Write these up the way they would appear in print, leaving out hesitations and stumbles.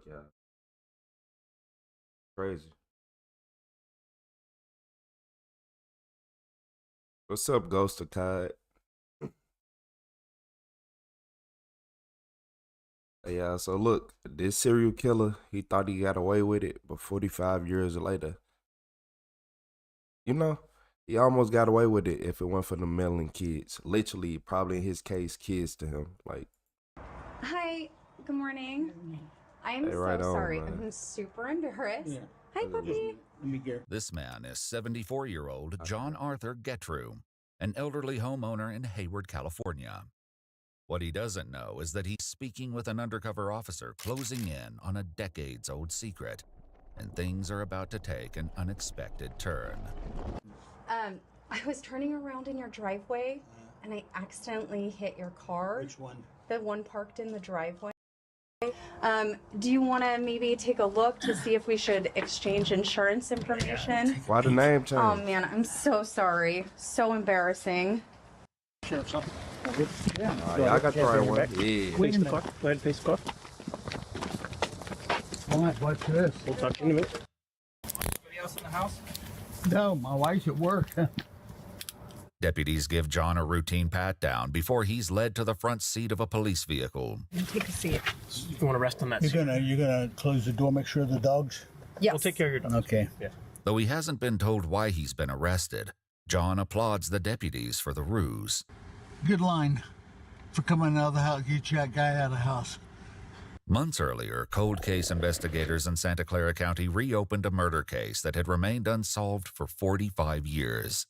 Yeah, crazy. What's up, Ghost of Cod? Yeah, so look, this serial killer, he thought he got away with it, but 45 years later, you know, he almost got away with it if it weren't for the meddling kids. Literally, probably in his case, kids to him. Like, Hi, good morning. I'm hey, right so on, sorry. man. I'm super embarrassed. Yeah. Hi, puppy. Let me get. This man is 74-year-old John Arthur Getrew, an elderly homeowner in Hayward, California. What he doesn't know is that he's speaking with an undercover officer closing in on a decades-old secret, and things are about to take an unexpected turn. I was turning around in your driveway and I accidentally hit your car. Which one? The one parked in the driveway. Do you want to maybe take a look to see if we should exchange insurance information? Why the name change? Oh man, I'm so sorry. So embarrassing. Sure, something. Yeah, I got the right one. Yeah. Wait in the car. Go ahead and face the car. All right, what's this? We'll talk to you in a minute. Anybody else in the house? No, my wife's at work. Deputies give John a routine pat-down before he's led to the front seat of a police vehicle. Take a seat. You want to rest on that You're seat? gonna close the door, make sure the dogs. Yes. We'll take care of your dog. Okay. Yeah. Though he hasn't been told why he's been arrested, John applauds the deputies for the ruse. Good line for coming out of the house. Get that guy out of the house. Months earlier, cold case investigators in Santa Clara County reopened a murder case that had remained unsolved for 45 years.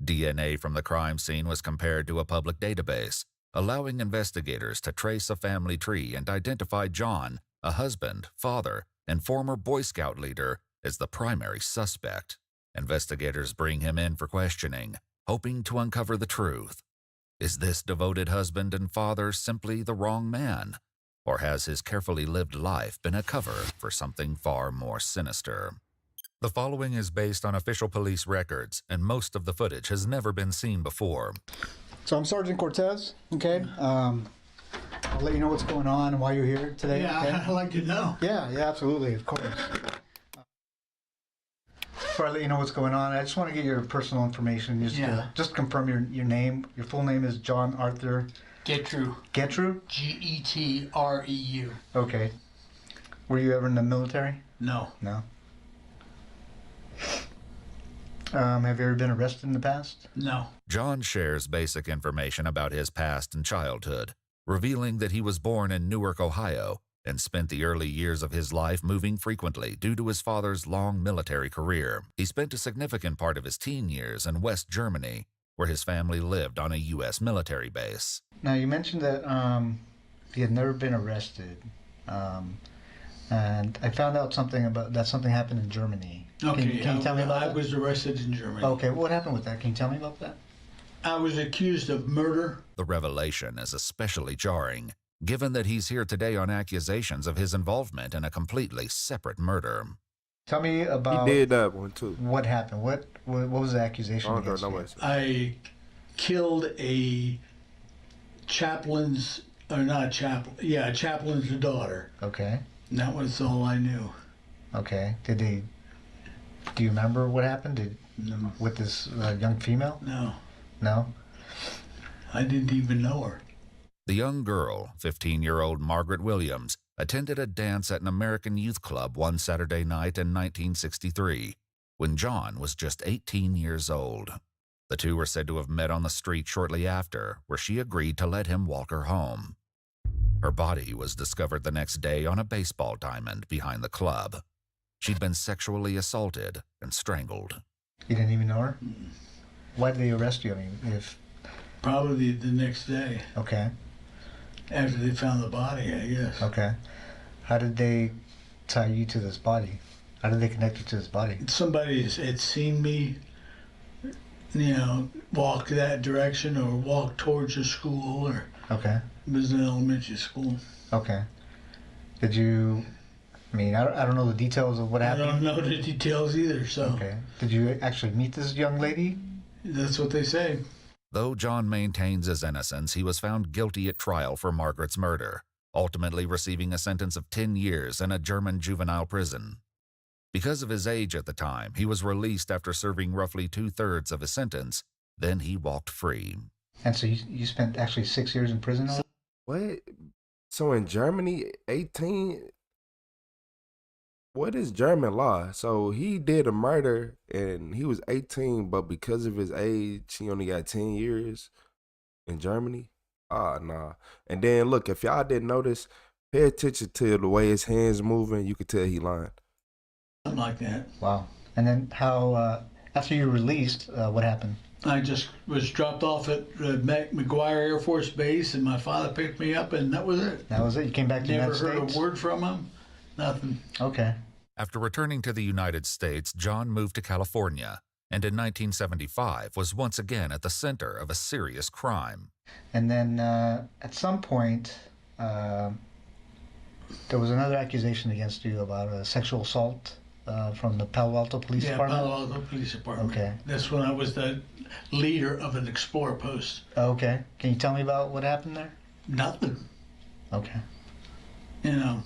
DNA from the crime scene was compared to a public database, allowing investigators to trace a family tree and identify John, a husband, father, and former Boy Scout leader, as the primary suspect. Investigators bring him in for questioning, hoping to uncover the truth. Is this devoted husband and father simply the wrong man? Or has his carefully lived life been a cover for something far more sinister? The following is based on official police records, and most of the footage has never been seen before. So I'm Sergeant Cortez, okay? I'll let you know what's going on and why you're here today, Yeah, okay? I'd like to know. Yeah, absolutely, of course. Before I let you know what's going on, I just want to get your personal information. Just confirm your name. Your full name is John Arthur Getrew. Getrew? Getreu. Okay. Were you ever in the military? No. No. Have you ever been arrested in the past? No. John shares basic information about his past and childhood, revealing that he was born in Newark, Ohio, and spent the early years of his life moving frequently due to his father's long military career. He spent a significant part of his teen years in West Germany, where his family lived on a U.S. military base. Now, you mentioned that you had never been arrested. And I found out something happened in Germany. Okay. Can you tell me about I that? was arrested in Germany. Okay, what happened with that? Can you tell me about that? I was accused of murder. The revelation is especially jarring, given that he's here today on accusations of his involvement in a completely separate murder. Tell me He about did that one too. what happened. What was the accusation I don't against know you? nobody. I killed a chaplain's, or not chaplain, yeah, a chaplain's daughter. Okay, And that was all I knew. okay. Do you remember what happened No. with this young female? No. No? I didn't even know her. The young girl, 15-year-old Margaret Williams, attended a dance at an American youth club one Saturday night in 1963, when John was just 18 years old. The two were said to have met on the street shortly after, where she agreed to let him walk her home. Her body was discovered the next day on a baseball diamond behind the club. She'd been sexually assaulted and strangled. You didn't even know her? Why did they arrest you? I mean, Probably the next day okay, after they found the body, I guess. okay. How did they tie you to this body? How did they connect you to this body? Somebody had seen me, walk that direction or walk towards the school, or Okay, it was an elementary school. okay. Did you, I don't know the details of what I happened. don't know the details either, so Okay. Did you actually meet this young lady? that's what they say. Though John maintains his innocence, he was found guilty at trial for Margaret's murder, ultimately receiving a sentence of 10 years in a German juvenile prison. Because of his age at the time, he was released after serving roughly 2/3 of his sentence. Then he walked free. And so you spent actually 6 years in prison? What? So in Germany, 18. What is German law? So he did a murder and he was 18, but because of his age, he only got 10 years in Germany. Ah, nah. And then look, if y'all didn't notice, pay attention to the way his hands moving. You could tell he lying. Something like that. Wow. And then how, after you were released, what happened? I just was dropped off at McGuire Air Force Base, and my father picked me up, and that was it. That was it? You came back to the Never United heard States? a word from him. Nothing. Okay. After returning to the United States, John moved to California, and in 1975 was once again at the center of a serious crime. And then at some point, there was another accusation against you about a sexual assault from the Palo Alto Police Department? Palo Alto Police Department. Okay. That's when I was the leader of an Explorer post. Okay. Can you tell me about what happened there? Nothing. Okay. You know,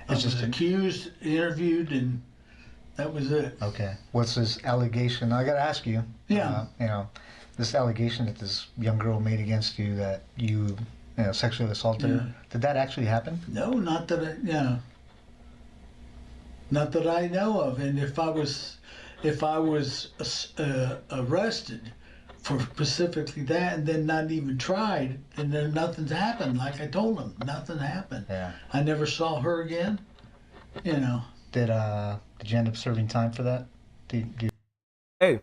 I It's was just accused, interviewed, and that was it. Okay. What's this allegation? I got to ask you. Yeah. You know, this allegation that this young girl made against you that you sexually assaulted her. Yeah. Did that actually happen? No, not that not that I know of. And if I was arrested for specifically that and then not even tried, then nothing's happened. Like I told him, nothing happened. Yeah. I never saw her again. You know. Did you end up serving time for that? Hey,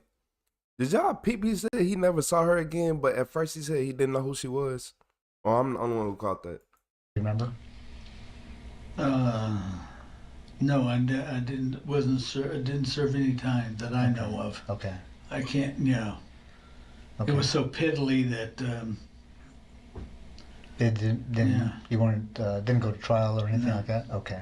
did y'all peep? He said he never saw her again, but at first he said he didn't know who she was. Oh, I'm the one who caught that. You remember? No, I didn't. I didn't serve any time that I know of. Okay. I can't. You know. Okay. It was so piddly that. You weren't didn't go to trial or anything No. like that? Okay.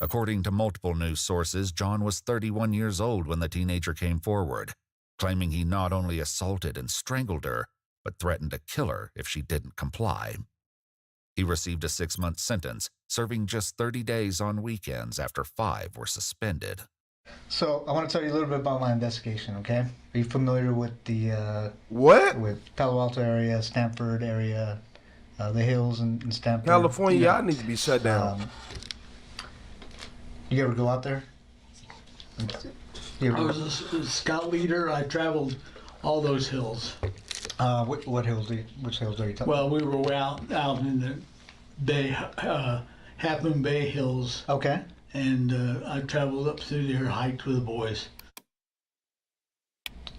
According to multiple news sources, John was 31 years old when the teenager came forward, claiming he not only assaulted and strangled her, but threatened to kill her if she didn't comply. He received a 6-month sentence, serving just 30 days on weekends after 5 were suspended. So I want to tell you a little bit about my investigation, okay? Are you familiar with the What? with Palo Alto area, Stanford area, the hills in Stanford? California, y'all need to be shut down. You ever go out there? You I ever, was a scout leader. I traveled all those hills. what hills? Which hills are you talking? Well, we were out in the Bay, Half Moon Bay Hills, Okay. and I traveled up through there, hiked with the boys.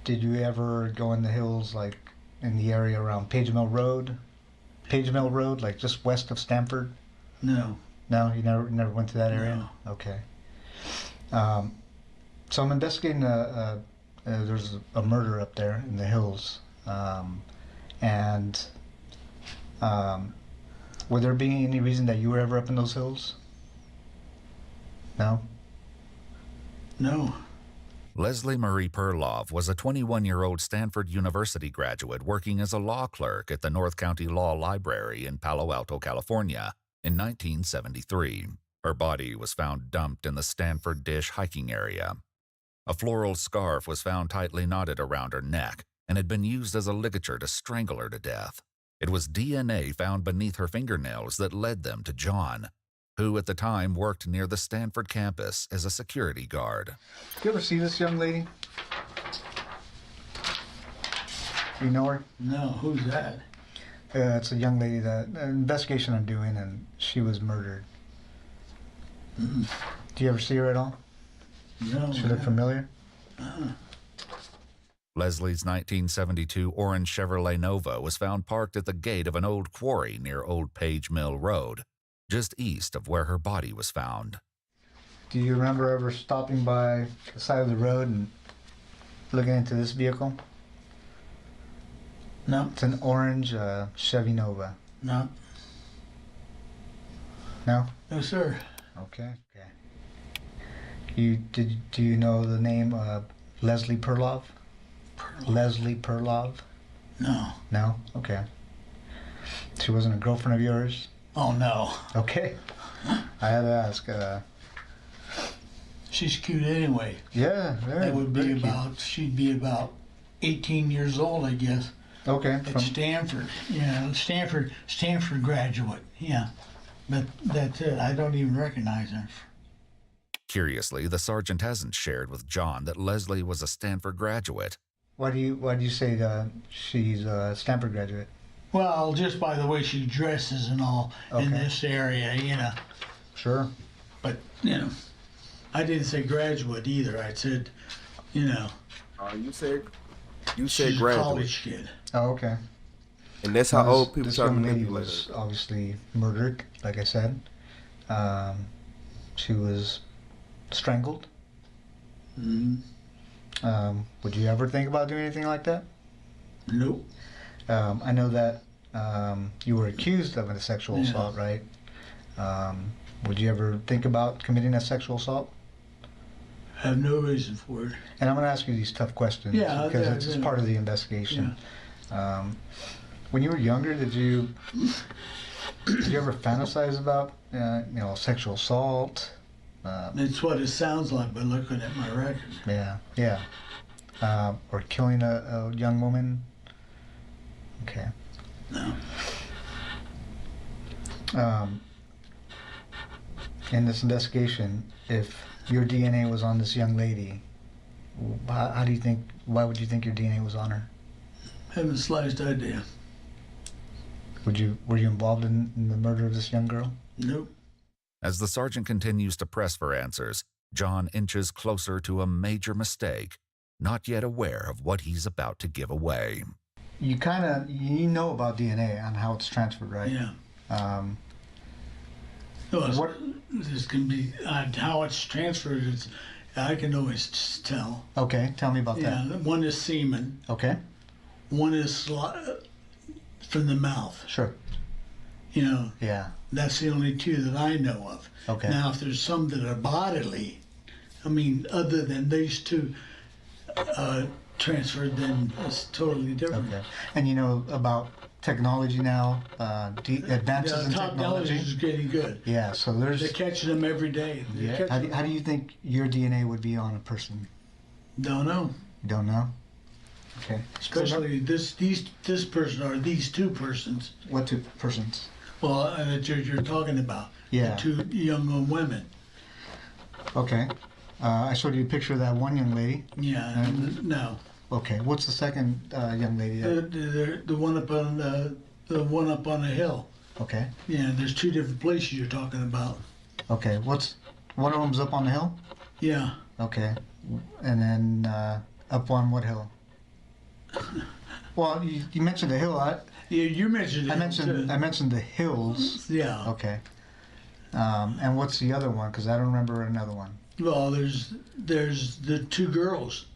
Did you ever go in the hills, like in the area around Page Mill Road? Page Mill Road, like just west of Stanford? No. No, you never went to that area? No. Okay. So I'm investigating there's a murder up there in the hills. Would there be any reason that you were ever up in those hills? No? No. Leslie Marie Perlov was a 21-year-old Stanford University graduate working as a law clerk at the North County Law Library in Palo Alto, California, in 1973. Her body was found dumped in the Stanford Dish hiking area. A floral scarf was found tightly knotted around her neck and had been used as a ligature to strangle her to death. It was DNA found beneath her fingernails that led them to John, who at the time worked near the Stanford campus as a security guard. You ever see this young lady? You know her? No. Who's that? It's a young lady that an investigation I'm doing, and she was murdered. Mm. Do you ever see her at all? No. She look familiar? Leslie's 1972 orange Chevrolet Nova was found parked at the gate of an old quarry near Old Page Mill Road, just east of where her body was found. Do you remember ever stopping by the side of the road and looking into this vehicle? No. It's an orange Chevy Nova. No. No? No, sir. Okay. Do you know the name Leslie Perlov? Leslie Perlov? No. No? Okay. She wasn't a girlfriend of yours? Oh, no. Okay. I had to ask. She's cute anyway. Yeah, very. That would very be cute. about, she'd be about 18 years old, I guess, Okay. at Stanford. Yeah, Stanford graduate, yeah. But that's it, I don't even recognize her. Curiously, the sergeant hasn't shared with John that Leslie was a Stanford graduate. Why do you say she's a Stanford graduate? Well, just by the way she dresses and all in Okay. this area, you know. Sure. But, you know, I didn't say graduate either. I said, you know, You said she's a graduate. college kid. Oh, okay. And that's how old people This try to young lady manipulate was her. obviously murdered, like I said. She was strangled. Would you ever think about doing anything like that? Nope. I know that you were accused of a sexual Yeah. assault, right? Would you ever think about committing a sexual assault? I have no reason for it. And I'm going to ask you these tough questions Yeah, because yeah, it's yeah. part of the investigation. When you were younger, did you ever fantasize about sexual assault? It's what it sounds like by looking at my record. Yeah. Or killing a young woman? Okay. No. In this investigation, if your DNA was on this young lady, why would you think your DNA was on her? Haven't the slightest idea. Were you involved in the murder of this young girl? Nope. As the sergeant continues to press for answers, John inches closer to a major mistake, not yet aware of what he's about to give away. You know about DNA and how it's transferred, right? Yeah. What- This can be how it's transferred. I can always tell. Okay, tell me about Yeah, that. one is semen. Okay, One is from the mouth. sure. You know, Yeah. that's the only two that I know of. Okay. Now, if there's some that are bodily, I mean, other than these two transferred, then it's totally different. Okay. And you know about technology now, advances in Technology technology. is getting good. Yeah. So there's. They're catching them every day. They're Yeah. catching How do you think your DNA would be on a person? Don't know. You don't know. Okay. Especially this person or these two persons. What two persons? Well, that you're talking about. Yeah. The two young women. Okay. I showed you a picture of that one young lady. Yeah. No. Okay. What's the second young lady? The one up on the one up on the hill. Okay. Yeah. There's two different places you're talking about. Okay. One of them's up on the hill? Yeah. Okay. And then up on what hill? Well, you mentioned the hill. You mentioned it. I mentioned the hills. Yeah. Okay. And what's the other one? Because I don't remember another one. Well, there's the two girls.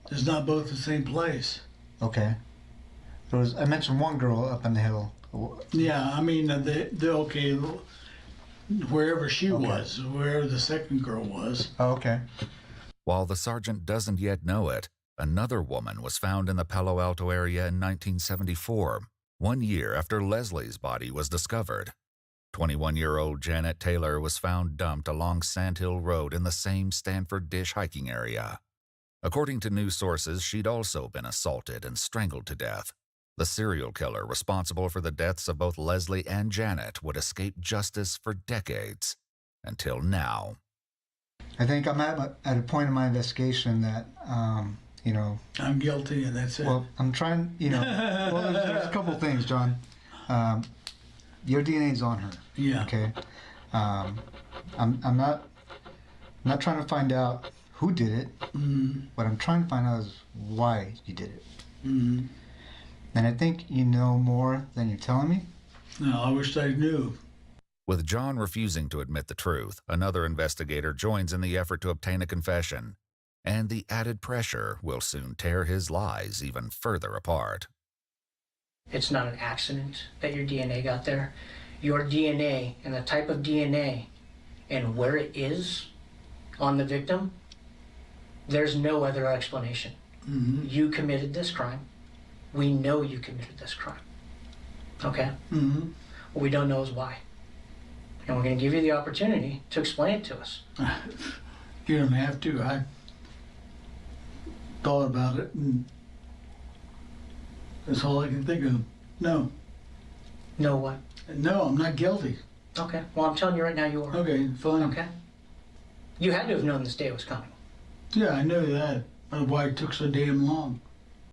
There's not both the same place. Okay. I mentioned one girl up on the hill. Yeah, I mean, okay, wherever she Okay. was, wherever the second girl was. Oh, okay. While the sergeant doesn't yet know it, another woman was found in the Palo Alto area in 1974, 1 year after Leslie's body was discovered. 21-year-old Janet Taylor was found dumped along Sandhill Road in the same Stanford Dish hiking area. According to news sources, she'd also been assaulted and strangled to death. The serial killer responsible for the deaths of both Leslie and Janet would escape justice for decades, until now. I think I'm at a point in my investigation that, I'm guilty, and that's it. well, I'm trying, well, there's a couple things, John. Your DNA's on her. Yeah. Okay. I'm not trying to find out who did it. What I'm trying to find out is why you did it. Mm-hmm. And I think you know more than you're telling me. No, I wish I knew. With John refusing to admit the truth, another investigator joins in the effort to obtain a confession, and the added pressure will soon tear his lies even further apart. It's not an accident that your DNA got there. Your DNA and the type of DNA and where it is on the victim, there's no other explanation. Mm-hmm. You committed this crime. We know you committed this crime. Okay? Mm-hmm. What we don't know is why. And we're going to give you the opportunity to explain it to us. You don't have to. I thought about it, and that's all I can think of. No. No what? No, I'm not guilty. Okay. Well, I'm telling you right now you are. Okay, fine. Okay. You had to have known this day was coming. Yeah, I know that. That's why it took so damn long.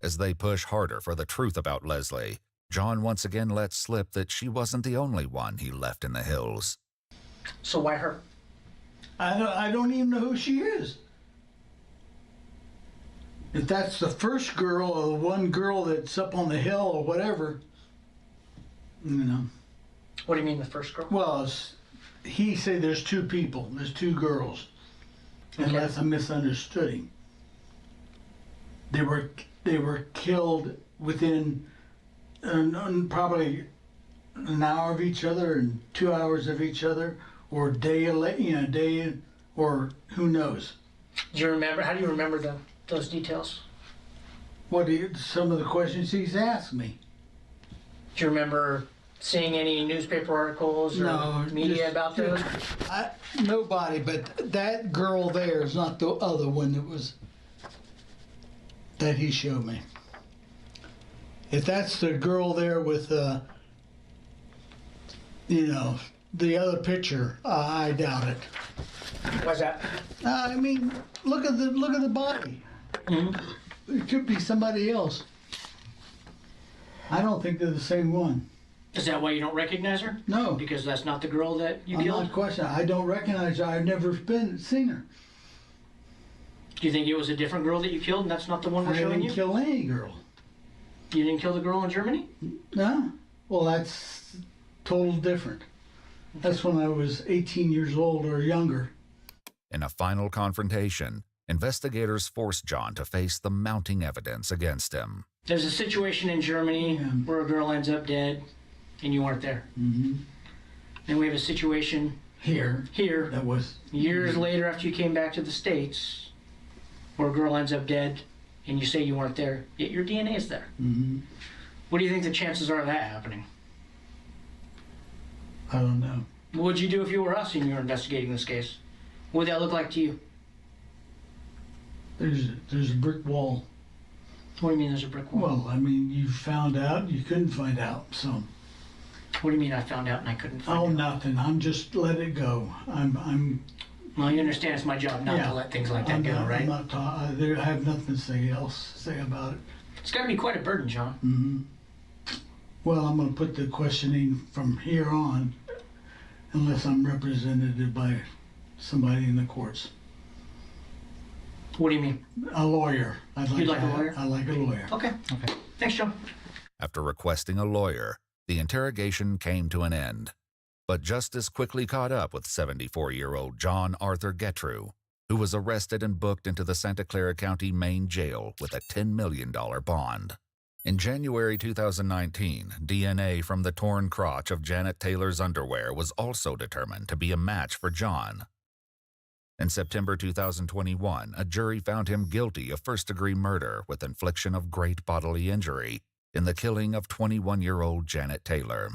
As they push harder for the truth about Leslie, John once again lets slip that she wasn't the only one he left in the hills. So why her? I don't even know who she is. If that's the first girl or the one girl that's up on the hill or whatever, you know. What do you mean the first girl? Well, he said there's two people, there's two girls, unless I misunderstood him. They were killed within probably an hour of each other and 2 hours of each other, or day, or who knows. Do you remember? How do you remember those details? Some of the questions he's asked me. Do you remember seeing any newspaper articles or media about those? Nobody, but that girl there is not the other one that he showed me. If that's the girl there with, the other picture, I doubt it. Why's that? I mean, look at the body. Mm-hmm. It could be somebody else. I don't think they're the same one. Is that why you don't recognize her? No. Because that's not the girl that you I'm killed? not questioning. I don't recognize her. I've never seen her. Do you think it was a different girl that you killed and that's not the one we're I showing didn't you? kill any girl. You didn't kill the girl in Germany? No. Well, that's total different. That's when I was 18 years old or younger. In a final confrontation, investigators force John to face the mounting evidence against him. There's a situation in Germany where a girl ends up dead and you weren't there. Mm-hmm. Then we have a situation Here. That was years later after you came back to the States where a girl ends up dead and you say you weren't there, yet your DNA is there. Mm-hmm. What do you think the chances are of that happening? I don't know. What would you do if you were us and you were investigating this case? What would that look like to you? There's a brick wall. What do you mean there's a brick wall? Well, I mean, you found out, you couldn't find out, so. What do you mean I found out and I couldn't find out? Nothing. I'm just let it go. I'm. Well, you understand it's my job not to let things like that go, right? I have nothing to say about it. It's got to be quite a burden, John. Mm-hmm. Well, I'm going to put the questioning from here on, unless I'm represented by somebody in the courts. What do you mean? A lawyer. You'd like a lawyer? I like a lawyer. Okay. Thanks, John. After requesting a lawyer, the interrogation came to an end. But justice quickly caught up with 74-year-old John Arthur Getrew, who was arrested and booked into the Santa Clara County Main Jail with a $10 million bond. In January 2019, DNA from the torn crotch of Janet Taylor's underwear was also determined to be a match for John. In September 2021, a jury found him guilty of first-degree murder with infliction of great bodily injury in the killing of 21-year-old Janet Taylor.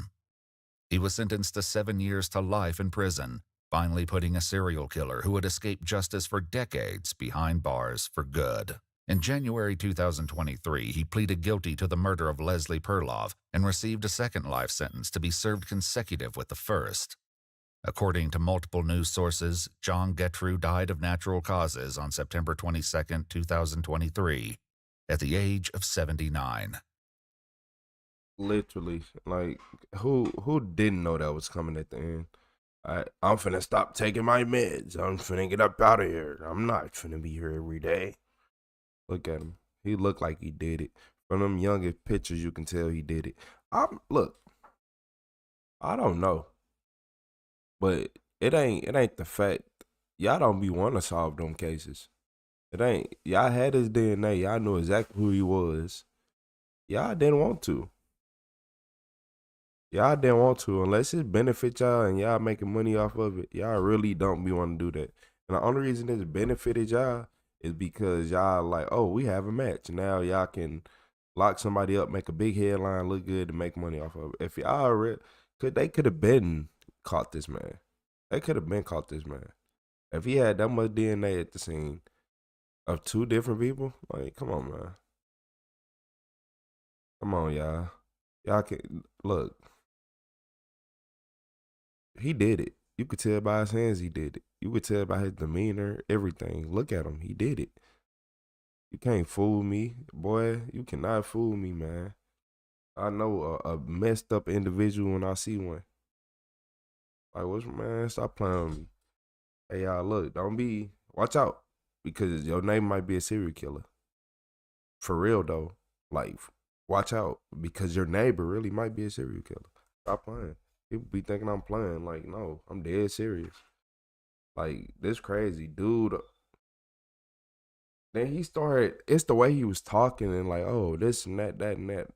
He was sentenced to 7 years to life in prison, finally putting a serial killer who had escaped justice for decades behind bars for good. In January 2023, he pleaded guilty to the murder of Leslie Perloff and received a second life sentence to be served consecutive with the first. According to multiple news sources, John Getrew died of natural causes on September 22, 2023, at the age of 79. Literally, like, who didn't know that was coming at the end? I'm finna stop taking my meds. I'm finna get up out of here. I'm not finna be here every day. Look at him. He looked like he did it. From them youngest pictures, you can tell he did it. Look, I don't know. But it ain't the fact. Y'all don't be want to solve them cases. It ain't. Y'all had his DNA. Y'all knew exactly who he was. Y'all didn't want to. Y'all didn't want to unless it benefit y'all and y'all making money off of it. Y'all really don't be want to do that. And the only reason it's benefited y'all is because y'all like, oh, we have a match. Now y'all can lock somebody up, make a big headline, look good, and make money off of it. If y'all they could have been caught this man. They could have been caught this man. If he had that much DNA at the scene of 2 different people, like, come on, man. Come on, y'all. Y'all can look. He did it. You could tell by his hands he did it. You could tell by his demeanor, everything. Look at him. He did it. You can't fool me, boy. You cannot fool me, man. I know a messed up individual when I see one. Like, what's man? Stop playing with me. Hey, y'all, look, watch out, because your name might be a serial killer. For real, though. Like, watch out, because your neighbor really might be a serial killer. Stop playing. People be thinking I'm playing. Like, no, I'm dead serious. Like, this crazy dude. Then he started, it's the way he was talking and like, oh, this and that, that and that.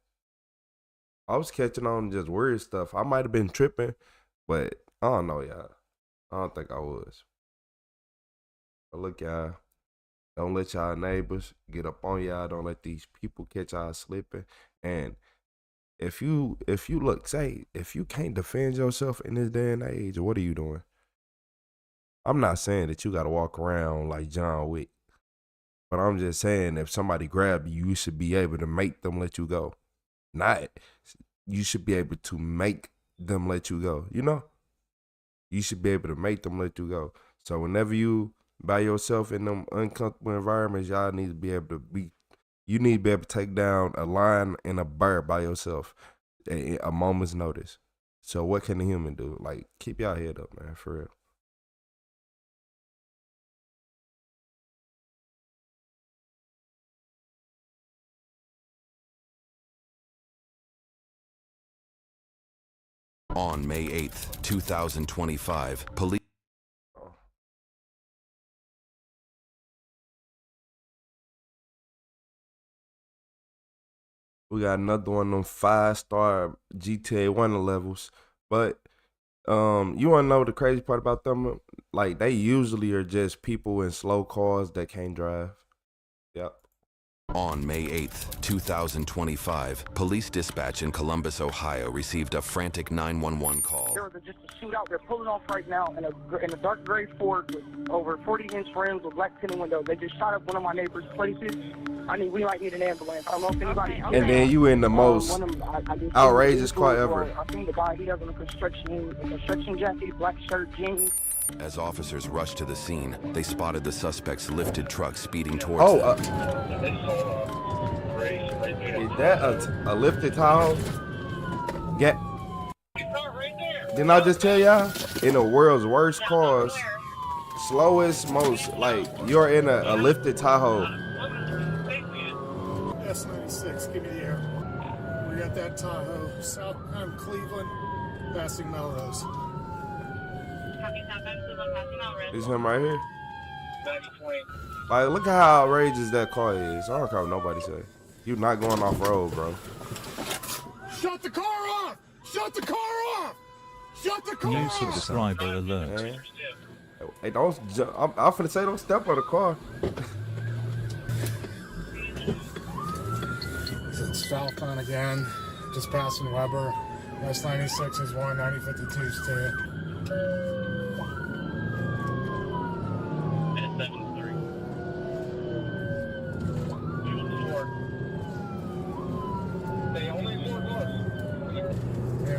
I was catching on just weird stuff. I might have been tripping, but I don't know, y'all. I don't think I was. But look, y'all, don't let y'all neighbors get up on y'all. Don't let these people catch y'all slipping. And if you look, say, if you can't defend yourself in this day and age, what are you doing? I'm not saying that you got to walk around like John Wick, but I'm just saying if somebody grab you, you should be able to make them let you go. Not, you should be able to make them let you go, you know? You should be able to make them let you go. So whenever you by yourself in them uncomfortable environments, y'all need to be able to you need to be able to take down a lion and a bear by yourself at a moment's notice. So what can a human do? Like, keep y'all head up, man, for real. On May 8th, 2025, police... We got another one of them 5-star GTA 1 levels. But you want to know the crazy part about them? Like, they usually are just people in slow cars that can't drive. Yep. On May 8th, 2025, police dispatch in Columbus, Ohio received a frantic 911 call. There was just a shootout. They're pulling off right now in a dark gray Ford with over 40-inch rims with black tinted windows. They just shot up one of my neighbor's places. We might need an ambulance. I don't know if anybody... And then you in the most outrageous car ever. I think the guy, he has on a construction jacket, black shirt, jeans. As officers rushed to the scene, they spotted the suspect's lifted truck speeding towards them. Is that a lifted Tahoe? Yeah. Didn't I just tell y'all? In the world's worst cars, slowest, most, like, you're in a lifted Tahoe. S96, give me the air. We got that Tahoe, southbound Cleveland, passing Melrose. Is him right here? Like, look at how outrageous that car is. I don't care what nobody say. You not going off road, bro. Shut the car off! Shut the car off! Shut the car off! New subscriber alert. Man. Hey, don't jump. I'm finna say don't step on the car. It's southbound again, just passing Weber. West 96 is 1, 9052 is 2.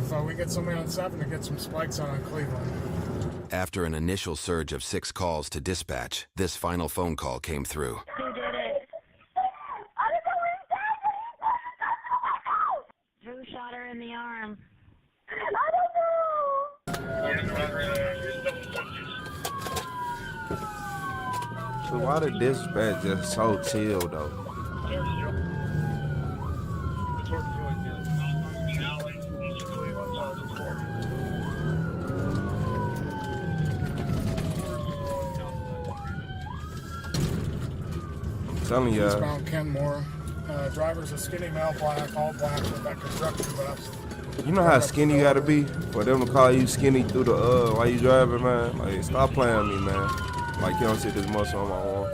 If we get somebody on 7 to get some spikes on Cleveland. After an initial surge of 6 calls to dispatch, this final phone call came through. Who did it? Who shot her in the arm? So why the dispatch just so chill though? I'm telling ya. Eastbound Kenmore. Driver's a skinny male, black, all black with that construction buffs. You know how skinny you gotta be for them to call you skinny through the while you driving, man? Like, stop playing with me, man. Like, you don't see this muscle on my arm.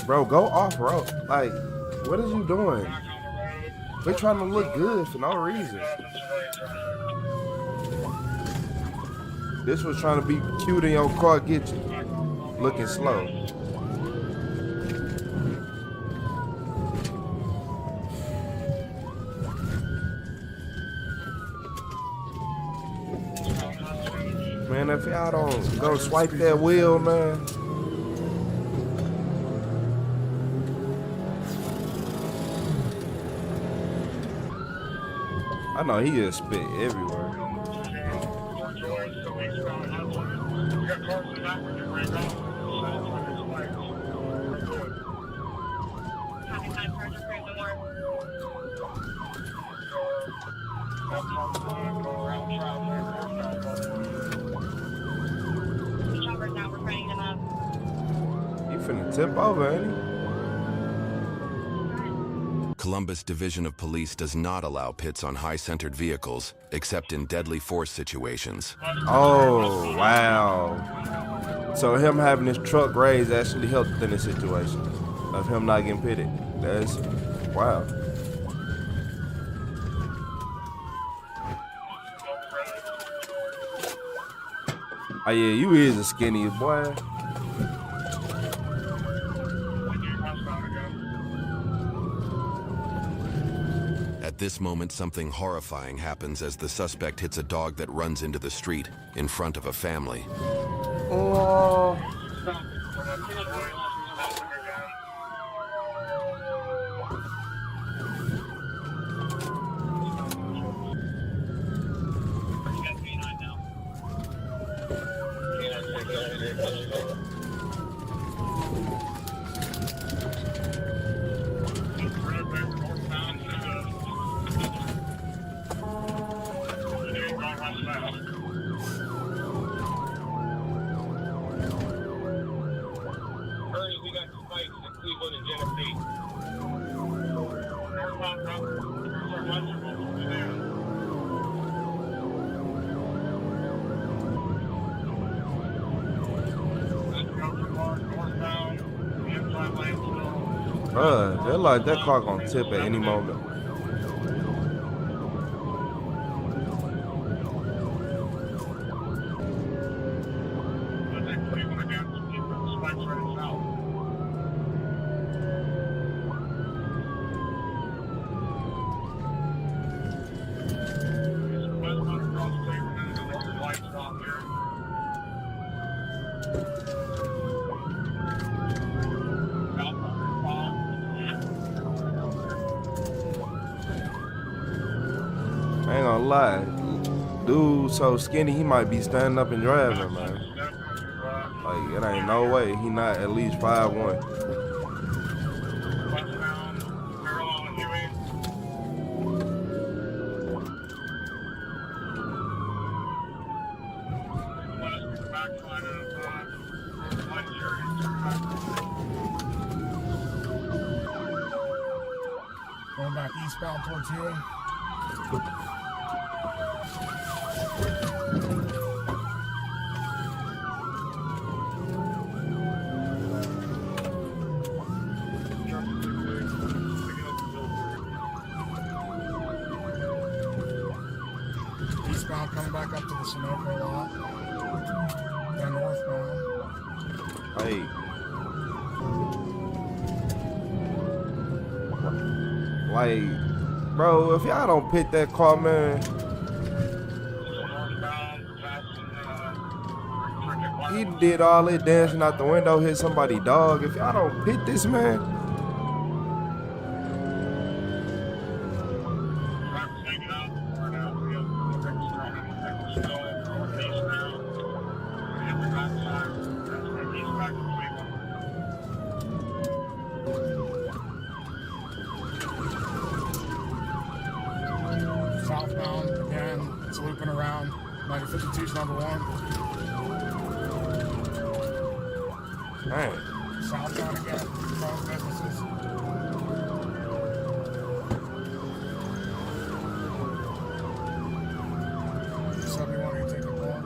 Bro, go off road. Like, what is you doing? We're trying to look good for no reason. This was trying to be cute in your car, get you looking slow. Man, if y'all don't go swipe that wheel, man. I know he just spit everywhere. You finna tip over, ain't he? Columbus Division of Police does not allow pits on high-centered vehicles, except in deadly force situations. Oh, wow. So him having his truck raised actually helped in this situation of him not getting pitted. That's wow. Oh yeah, you is a skinny boy. At this moment, something horrifying happens as the suspect hits a dog that runs into the street in front of a family. Oh. They're like that car gonna tip at any moment. I ain't gonna lie, dude so skinny he might be standing up and driving, man. Like it ain't no way he not at least 5'1". Going back eastbound towards here. Eastbound coming back up to the Sunoco lot. Then northbound. Hey. Like, bro, if y'all don't pit that car, man. He did all that dancing out the window, hit somebody's dog. If y'all don't pit this man. Southbound again, it's looping around. 9052's number one. Dang. Southbound again, both businesses. You take a walk.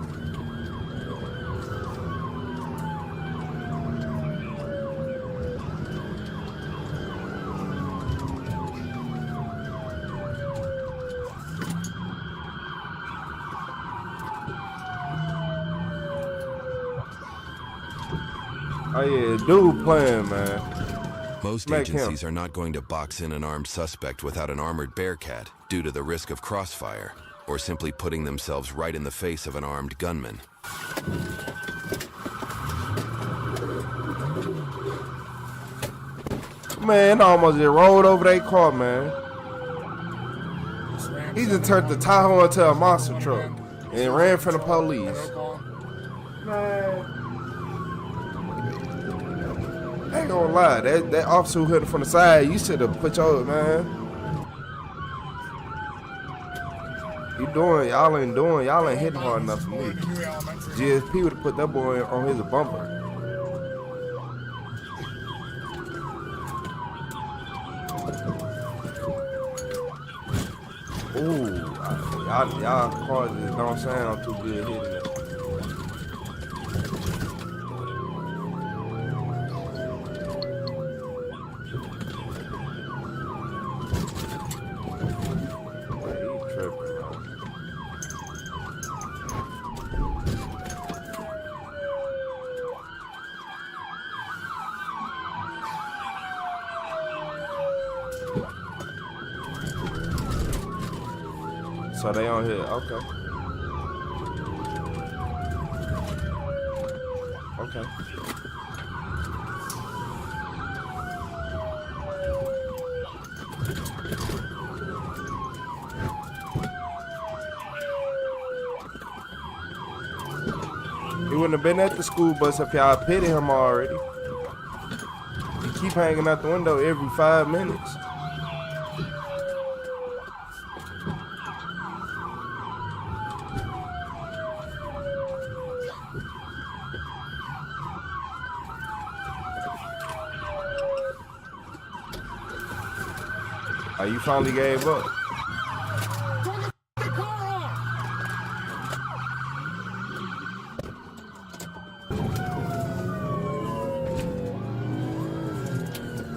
Oh yeah, dude playing, man. Most Smack agencies him. are not going to box in an armed suspect without an armored bearcat due to the risk of crossfire or simply putting themselves right in the face of an armed gunman. Man, I almost just rolled over their car, man. He just turned the Tahoe into a monster truck and ran from the police. Man. I ain't gonna lie, that officer who hit him from the side, you should have put your, man. Y'all ain't hitting hard enough for me. GSP would have put that boy on his bumper. Ooh, y'all cars just don't sound too good hitting it. So they on here, okay. Okay. He wouldn't have been at the school bus if y'all pity him already. He keep hanging out the window every 5 minutes. Oh, you finally gave up.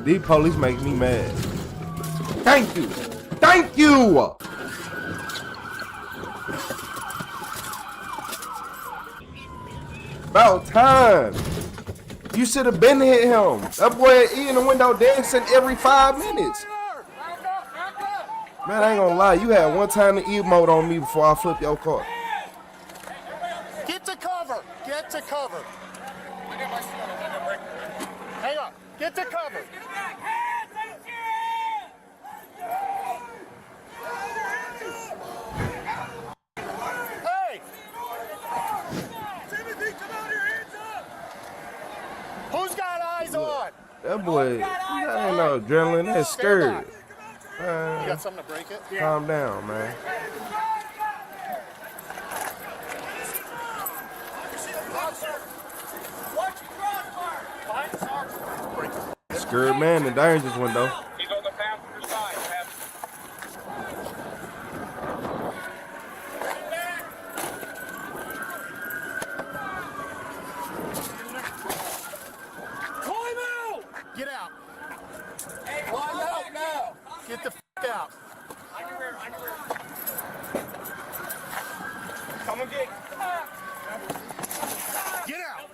These police make me mad. Thank you. Thank you. About time. You should have been hit him. That boy in the window dancing every 5 minutes. Man, I ain't gonna lie. You had one time to emote on me before I flip your car. Get to cover. Get to cover. Hang on. Get to cover. Hey! Timothy, come out here, hands up! Who's got eyes on? That boy, that ain't no adrenaline. That's scared. You got something to break it? Calm down, man. Scared man in the dangerous window. He's on the passenger side. Climb out! Get out. Climb out now. Get the f out. Come and get. Get out.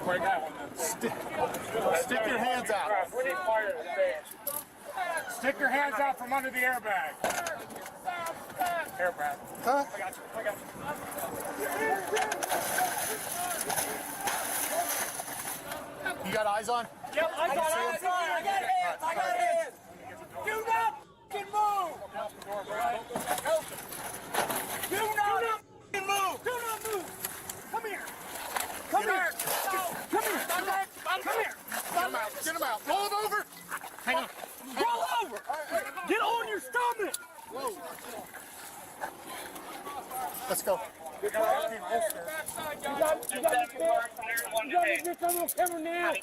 Break that one. Stick your hands out. We need fire to stay. Stick your hands out from under the airbag. Airbag. Huh? I got you. I got you. You got eyes on? Yep, I got hands. I got hands. I got hands. Do not f***ing move. Do not f***ing move. Do not move. Come here. Come here. Come here. Come here. Get him out. Get him out. Roll him over. Hang on. Roll over. Get on your stomach. Whoa. Let's go. You got this on camera now.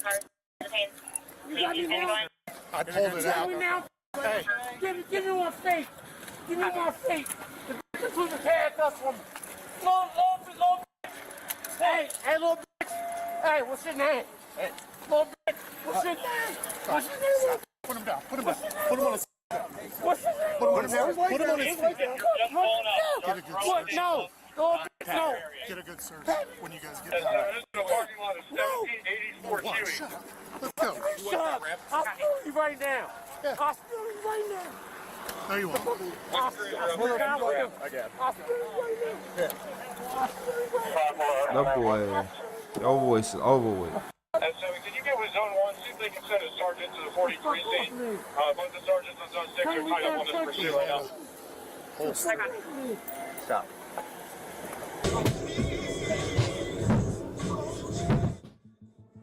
You got me now. I pulled it out. Hey. Give me more faith. Give me more faith. The bitches who attacked us from little Hey, little bitch. Hey, what's your name? Hey, little bitch. What's your name? What's your name? Put him down. Put him down. Put him on his. What's your name? Put him on his. Put him on his. What? No. Little bitch, no. get a good search when you guys get down there. This is the parking lot of 1784 What? Huey. Shut up. Let's go. Shut up. I'll spill you right now. Yeah. I'll spill you right now. No, you won't. I'll spill you right now. I'll spill you right now. That boy, your voice is over with. And so, can you get with Zone 1, see if they can send a sergeant to the 43 scene? Both the sergeants on Zone 6 are tied up on this pursuit right now. Stop.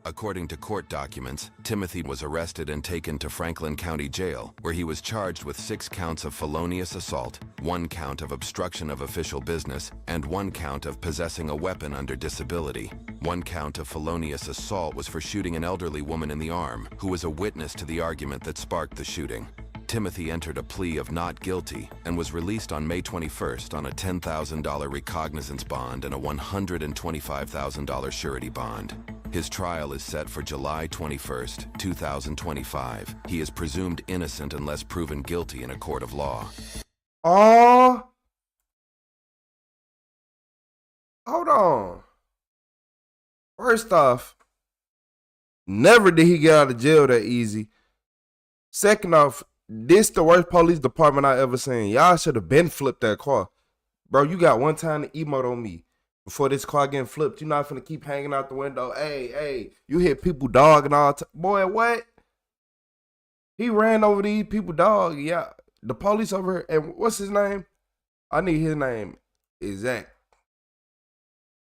According to court documents, Timothy was arrested and taken to Franklin County Jail, where he was charged with 6 counts of felonious assault, 1 count of obstruction of official business, and 1 count of possessing a weapon under disability. 1 count of felonious assault was for shooting an elderly woman in the arm, who was a witness to the argument that sparked the shooting. Timothy entered a plea of not guilty and was released on May 21st on a $10,000 recognizance bond and a $125,000 surety bond. His trial is set for July 21st, 2025. He is presumed innocent unless proven guilty in a court of law. Oh, hold on. First off, never did he get out of jail that easy. Second off, this the worst police department I ever seen. Y'all should have been flipped that car. Bro, you got one time to emote on me. Before this car getting flipped, you're not finna keep hanging out the window. Hey, you hit people dog and all. Boy, what? He ran over these people dog. Yeah, the police over here. And what's his name? I need his name exact.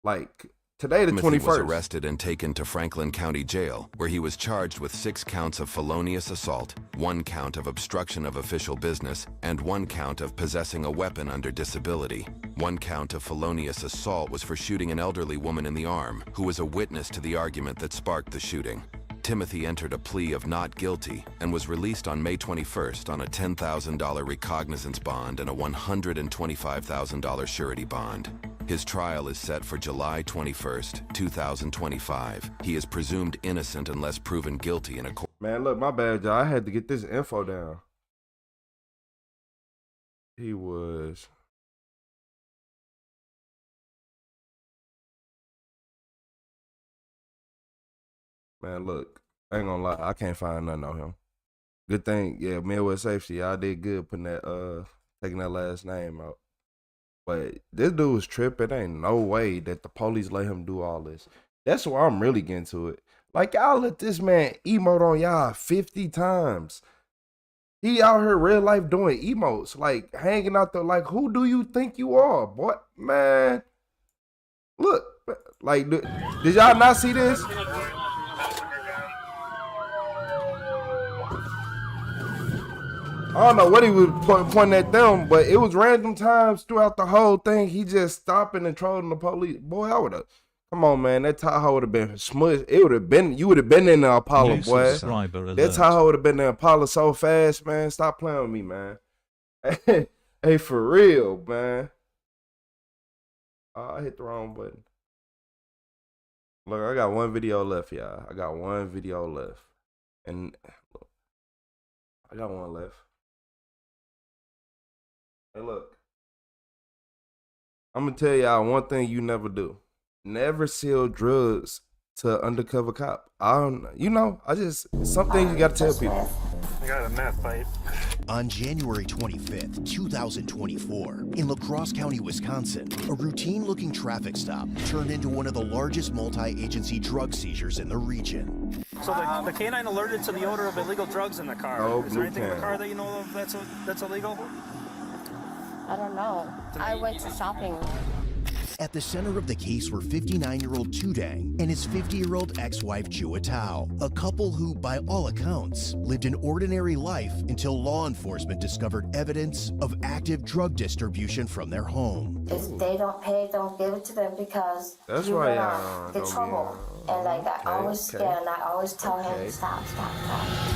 Like, today the Timothy 21st. was arrested and taken to Franklin County Jail, where he was charged with 6 counts of felonious assault, 1 count of obstruction of official business, and 1 count of possessing a weapon under disability. 1 count of felonious assault was for shooting an elderly woman in the arm, who was a witness to the argument that sparked the shooting. Timothy entered a plea of not guilty and was released on May 21st on a $10,000 recognizance bond and a $125,000 surety bond. His trial is set for July 21st, 2025. He is presumed innocent unless proven guilty in a court. Man, look, my bad, y'all. I had to get this info down. He was... Man, look, I ain't gonna lie, I can't find nothing on him. Good thing, yeah, Midwest Safety, y'all did good putting that, taking that last name out. But this dude was tripping. Ain't no way that the police let him do all this. That's why I'm really getting to it. Like, y'all let this man emote on y'all 50 times. He out here real life doing emotes, like hanging out there. Like, who do you think you are, boy? Man, look, like, did y'all not see this? I don't know what he was pointing at them, but it was random times throughout the whole thing. He just stopping and trolling the police. Boy, I would have. Come on, man. That Tahoe would have been smushed. It would have been. You would have been in the Impala, boy. That Tahoe would have been in the Impala so fast, man. Stop playing with me, man. Hey, for real, man. Oh, I hit the wrong button. Look, I got one video left, y'all. I got one video left, and look, I got one left. Hey, look. I'm gonna tell y'all one thing you never do. Never sell drugs to an undercover cop. Some things you gotta tell people. I got a meth pipe. On January 25th, 2024, in La Crosse County, Wisconsin, a routine-looking traffic stop turned into one of the largest multi-agency drug seizures in the region. So the canine alerted to the odor of illegal drugs in the car. Oh, Is there anything in the car that you know of that's illegal? I don't know. I went to shopping. At the center of the case were 59-year-old Tudang and his 50-year-old ex-wife Juatao, a couple who, by all accounts, lived an ordinary life until law enforcement discovered evidence of active drug distribution from their home. If they don't pay, don't give it to them because That's you why will get trouble. And like I always scared, and I always tell him, stop.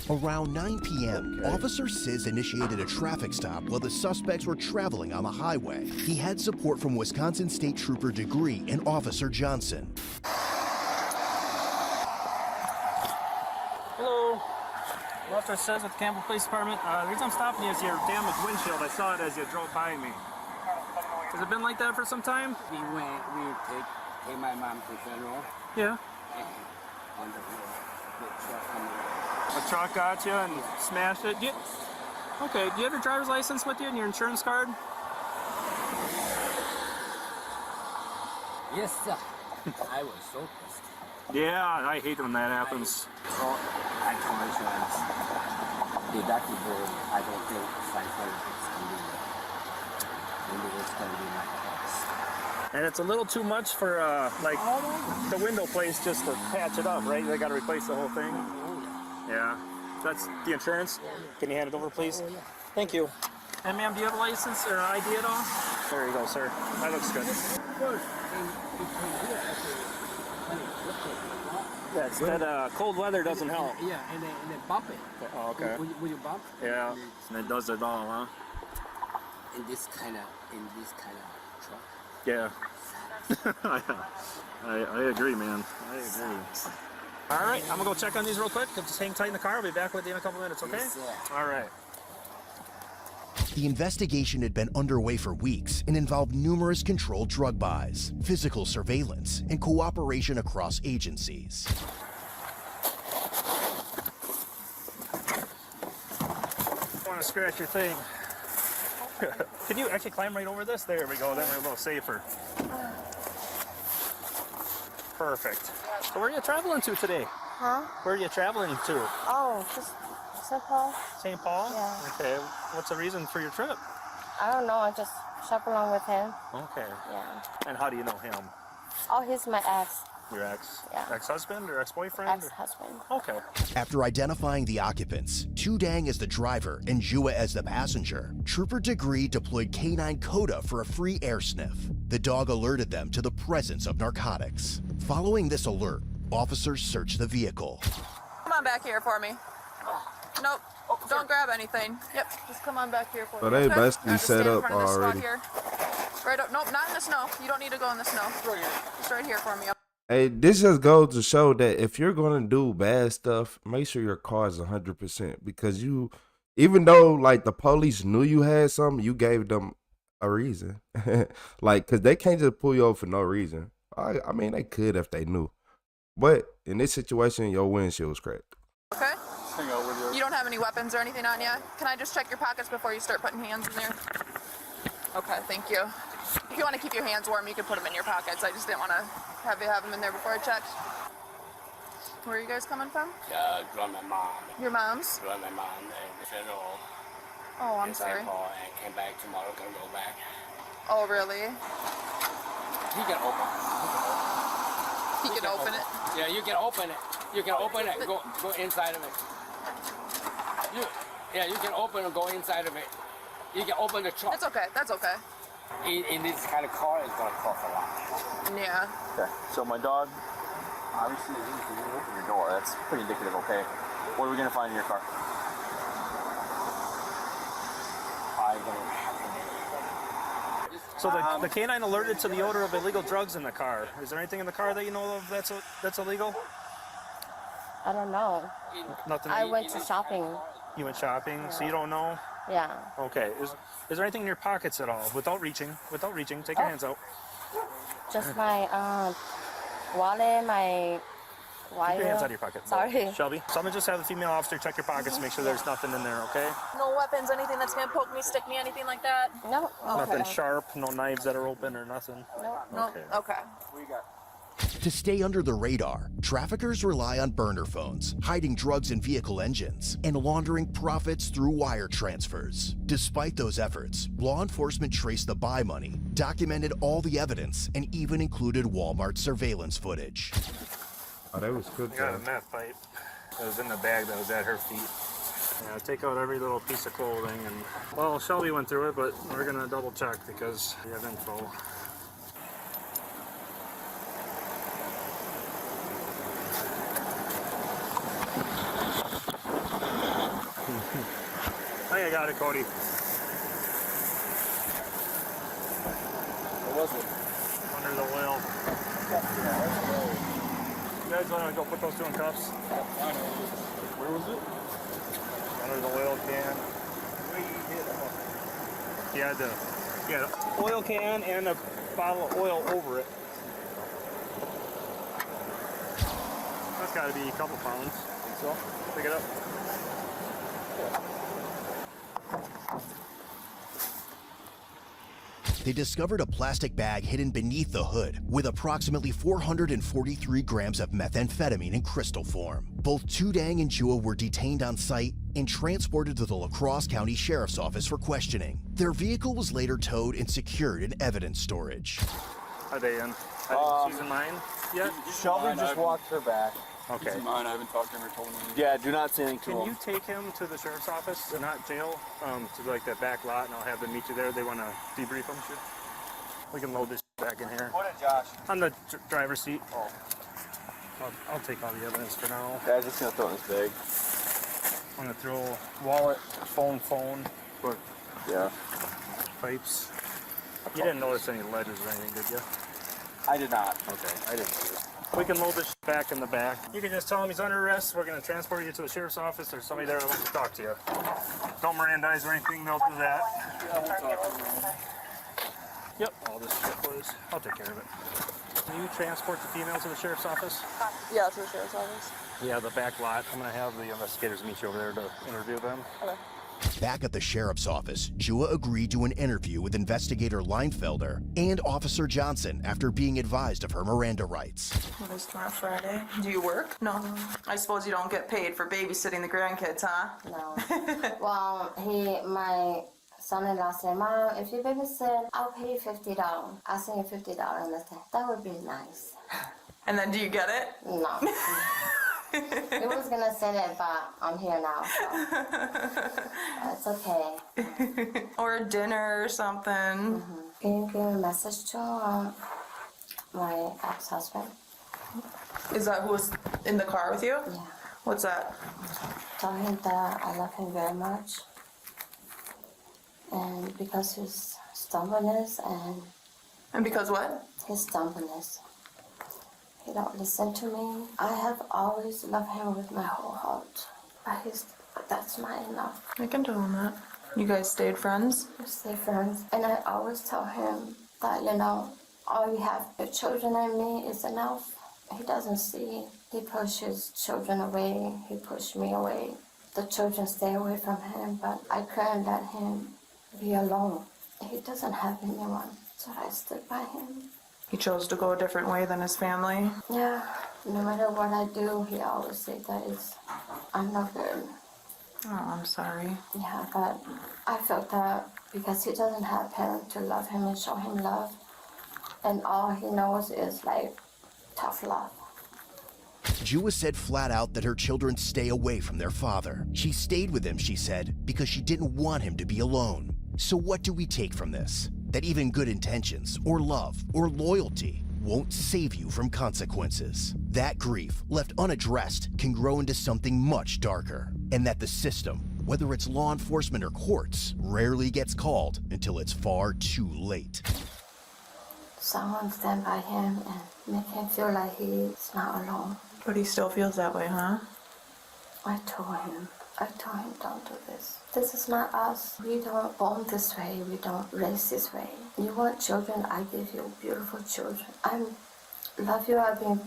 Around 9 p.m., Officer Sizz initiated a traffic stop while the suspects were traveling on the highway. He had support from Wisconsin State Trooper Degree and Officer Johnson. Hello. Officer Sizz with Campbell Police Department. The reason I'm stopping you is your damaged windshield. I saw it as you drove by me. Has it been like that for some time? We take my mom to funeral. Yeah. And on the truck coming. A truck got you and smashed it? Okay, do you have your driver's license with you and your insurance card? Yes, sir. I was so pissed. Yeah, I hate when that happens. So I told insurance, deductible, I don't think $500 can be there. Maybe it's going to be like a And it's a little too much for, like, the window place just to patch it up, right? They got to replace the whole thing? Yeah. That's the insurance? Can you hand it over, please? Thank you. And ma'am, do you have a license or ID at all? There you go, sir. That looks good. Yes, that cold weather doesn't help. Yeah, and then bump it. Oh, okay. Will you bump? Yeah, and it does it all, huh? In this kind of truck. Yeah. I agree, man. I agree. All right, I'm gonna go check on these real quick. Just hang tight in the car. I'll be back with you in a couple minutes, okay? Yes, sir. All right. The investigation had been underway for weeks and involved numerous controlled drug buys, physical surveillance, and cooperation across agencies. I want to scratch your thing. Can you actually climb right over this? There we go. Then we're a little safer. Perfect. So where are you traveling to today? Huh? Where are you traveling to? Oh, just St. Paul. St. Paul? Yeah. Okay. What's the reason for your trip? I don't know. I just shop along with him. Okay. Yeah. And how do you know him? Oh, he's my ex. Your ex? Yeah. Ex-husband or ex-boyfriend? Ex-husband. Okay. After identifying the occupants, Tudang as the driver and Jua as the passenger, Trooper Degree deployed K9 Coda for a free air sniff. The dog alerted them to the presence of narcotics. Following this alert, officers searched the vehicle. Come on back here for me. Nope. Don't grab anything. Yep. Just come on back here for me. So they Okay? basically Now just set stand in up front of this spot already. here. Right up. Nope, not in the snow. You don't need to go in the snow. Just right here for me. Hey, this just goes to show that if you're gonna do bad stuff, make sure your car is 100%, because you, even though like the police knew you had something, you gave them a reason, like, cause they can't just pull you over for no reason. I mean, they could if they knew, but in this situation, your windshield was cracked. Okay? You don't have any weapons or anything on you? Can I just check your pockets before you start putting hands in there? Okay, thank you. If you want to keep your hands warm, you can put them in your pockets. I just didn't want to have you have them in there before I checked. Where are you guys coming from? From my mom. Your mom's? From my mom and the funeral. Oh, I'm in sorry. St. Paul, and came back tomorrow, gonna go back. Oh, really? You can open it. He can open it? Yeah, you can open it. You can open it. Go inside of it. You can open and go inside of it. You can open the trunk. That's okay. That's okay. In this kind of car, it's gonna cost a lot. Yeah. Okay, so my dog, obviously, you open your door. That's pretty indicative, okay? What are we gonna find in your car? So the canine alerted to the odor of illegal drugs in the car. Is there anything in the car that you know of that's illegal? I don't know. Nothing. I went to shopping. You went shopping, so you don't know? Yeah. Okay. Is there anything in your pockets at all? Without reaching, take your hands out. Just my wallet, my wire. Keep your hands out of your pocket. Sorry. Shelby. So I'm gonna just have the female officer check your pockets to make sure there's nothing in there, okay? No weapons, anything that's gonna poke me, stick me, anything like that? No. Nothing sharp, no knives that are open or nothing? No. Okay. To stay under the radar, traffickers rely on burner phones, hiding drugs in vehicle engines, and laundering profits through wire transfers. Despite those efforts, law enforcement traced the buy money, documented all the evidence, and even included Walmart surveillance footage. Oh, that was good. I got a meth pipe that was in the bag that was at her feet. Yeah, take out every little piece of clothing, and well, Shelby went through it, but we're gonna double check because we have info. I think I got it, Cody. What was it? Under the wheel. You guys want to go put those two in cuffs? Where was it? Under the oil can. He had to Yeah, oil can and a bottle of oil over it. That's got to be a couple pounds. So, pick it up. They discovered a plastic bag hidden beneath the hood with approximately 443 grams of methamphetamine in crystal form. Both Tudang and Jua were detained on site and transported to the La Crosse County Sheriff's Office for questioning. Their vehicle was later towed and secured in evidence storage. Are they in? She's in mine yet? Shelby just walked her back. Okay. He's in mine. I haven't talked to him or told him anything. Yeah, do not say anything to him. Can you take him to the sheriff's office, not jail, to like that back lot, and I'll have them meet you there? They want to debrief him. Sure. We can load this back in here. Put it, Josh. On the driver's seat. Oh. I'll take all the evidence for now. Yeah, I'm just gonna throw it in his bag. I'm gonna throw wallet, phone. Yeah. Pipes. You didn't notice any ledgers or anything, did you? I did not. Okay, I didn't either. We can load this back in the back. You can just tell him he's under arrest. We're going to transport you to the sheriff's office. There's somebody there that wants to talk to you. Don't Mirandize or anything. They'll do that. Yep. I'll take care of it. Can you transport the female to the sheriff's office? Yeah, to the sheriff's office. Yeah, the back lot. I'm going to have the investigators meet you over there to interview them. Okay. Back at the sheriff's office, Jua agreed to an interview with investigator Leinfelder and Officer Johnson after being advised of her Miranda rights. What is tomorrow, Friday? Do you work? No. I suppose you don't get paid for babysitting the grandkids, huh? No. Well, my son-in-law said, Mom, if you babysit, I'll pay you $50. I'll send you $50 in the thing. That would be nice. And then do you get it? No. I was gonna say that, but I'm here now, so it's okay. Or a dinner or something. Mm-hmm. Can you give a message to my ex-husband? Is that who was in the car with you? Yeah. What's that? Tell him that I love him very much. And because his stubbornness And because what? His stubbornness. He don't listen to me. I have always loved him with my whole heart. But that's not enough. I can tell him that. You guys stayed friends? We stay friends. And I always tell him that, all you have, your children and me, is enough. He doesn't see. He pushes children away. He pushed me away. The children stay away from him, but I couldn't let him be alone. He doesn't have anyone, so I stood by him. He chose to go a different way than his family? Yeah, no matter what I do, he always says I'm not good. Oh, I'm sorry. Yeah, but I felt that because he doesn't have parents to love him and show him love, and all he knows is tough love. Jua said flat out that her children stay away from their father. She stayed with him, she said, because she didn't want him to be alone. So what do we take from this? That even good intentions, or love, or loyalty won't save you from consequences. That grief, left unaddressed, can grow into something much darker. And that the system, whether it's law enforcement or courts, rarely gets called until it's far too late. Someone stand by him and make him feel like he's not alone. But he still feels that way, huh? I told him, don't do this. This is not us. We don't born this way. We don't raise this way. You want children, I give you beautiful children. I love you. I've been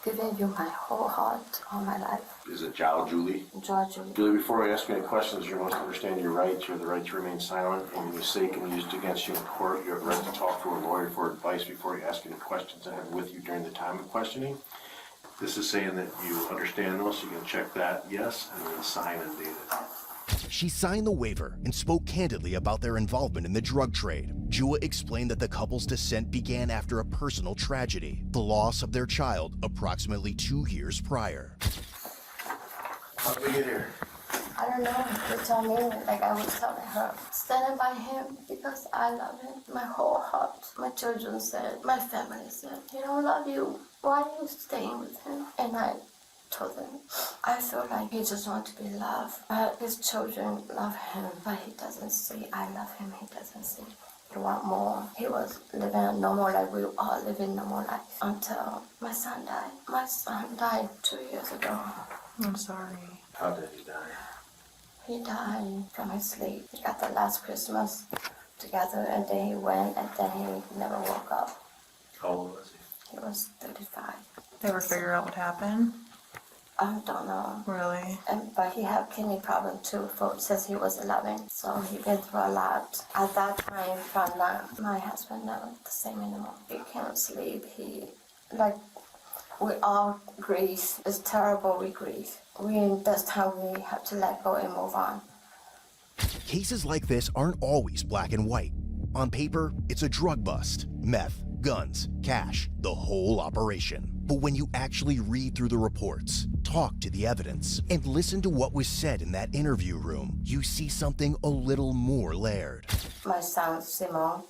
giving you my whole heart all my life. Is it Zhao Julie? Zhao Julie. Julie, before I ask you any questions, you must understand your rights. You have the right to remain silent, and when you say can be used against you in court, you have the right to talk to a lawyer for advice before you ask any questions and have it with you during the time of questioning. This is saying that you understand those, so you can check that, yes, and then sign and date it. She signed the waiver and spoke candidly about their involvement in the drug trade. Jua explained that the couple's descent began after a personal tragedy, the loss of their child approximately 2 years prior. How did we get here? I don't know. They told me, I was telling her, standing by him because I love him. My whole heart. My children said, my family said, he don't love you. Why are you staying with him? And I told them, I feel like he just wants to be loved. But his children love him, but he doesn't see I love him. He doesn't see. He want more. He was living a normal life. We all living normal life until my son died. My son died 2 years ago. I'm sorry. How did he die? He died from his sleep. He got the last Christmas. together, and then he went, and then he never woke up. How old was he? He was 35. They ever figure out what happened? I don't know. Really? But he had kidney problem too since he was 11. So he been through a lot. At that time, my husband never the same anymore. He can't sleep. We all grieve. It's terrible. We grieve. That's how we have to let go and move on. Cases like this aren't always black and white. On paper, it's a drug bust, meth, guns, cash, the whole operation. But when you actually read through the reports, talk to the evidence, and listen to what was said in that interview room, you see something a little more layered. My son, Simon,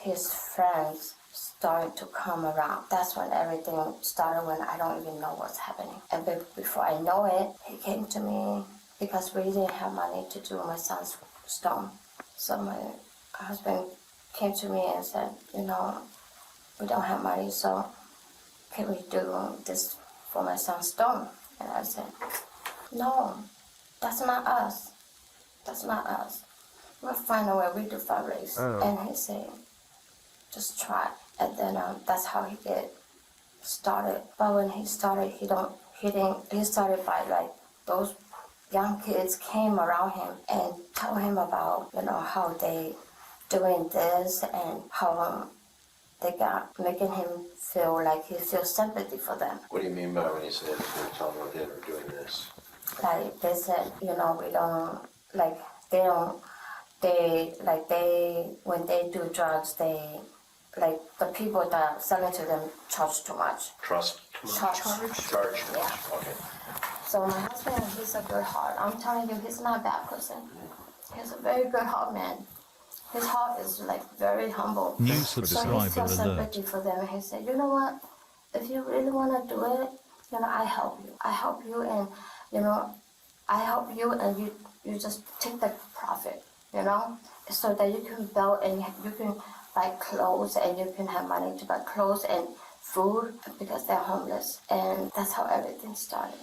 his friends started to come around. That's when everything started, when I don't even know what's happening. And before I know it, he came to me because we didn't have money to do my son's stone. So my husband came to me and said, we don't have money, so can we do this for my son's stone? And I said, no, that's not us. That's not us. We'll find a way, we do fundraise. And he said, just try. And then that's how he get started. But when he started, he started by those young kids came around him and tell him about, how they doing this and how they got making him feel like he feels sympathy for them. What do you mean by when you say that they're telling what they were doing this? Like they said, we don't, when they do drugs, the people that selling to them charge too much. Trust too much? Charge too much, okay. So my husband, he's a good heart. I'm telling you, he's not a bad person. He's a very good heart man. His heart is very humble. New So he subscriber feels alert. sympathy for them, and he said, you know what? If you really want to do it, I help you. I help you, and I help you, and you just take the profit, so that you can build and you can buy clothes, and you can have money to buy clothes and food because they're homeless, and that's how everything started.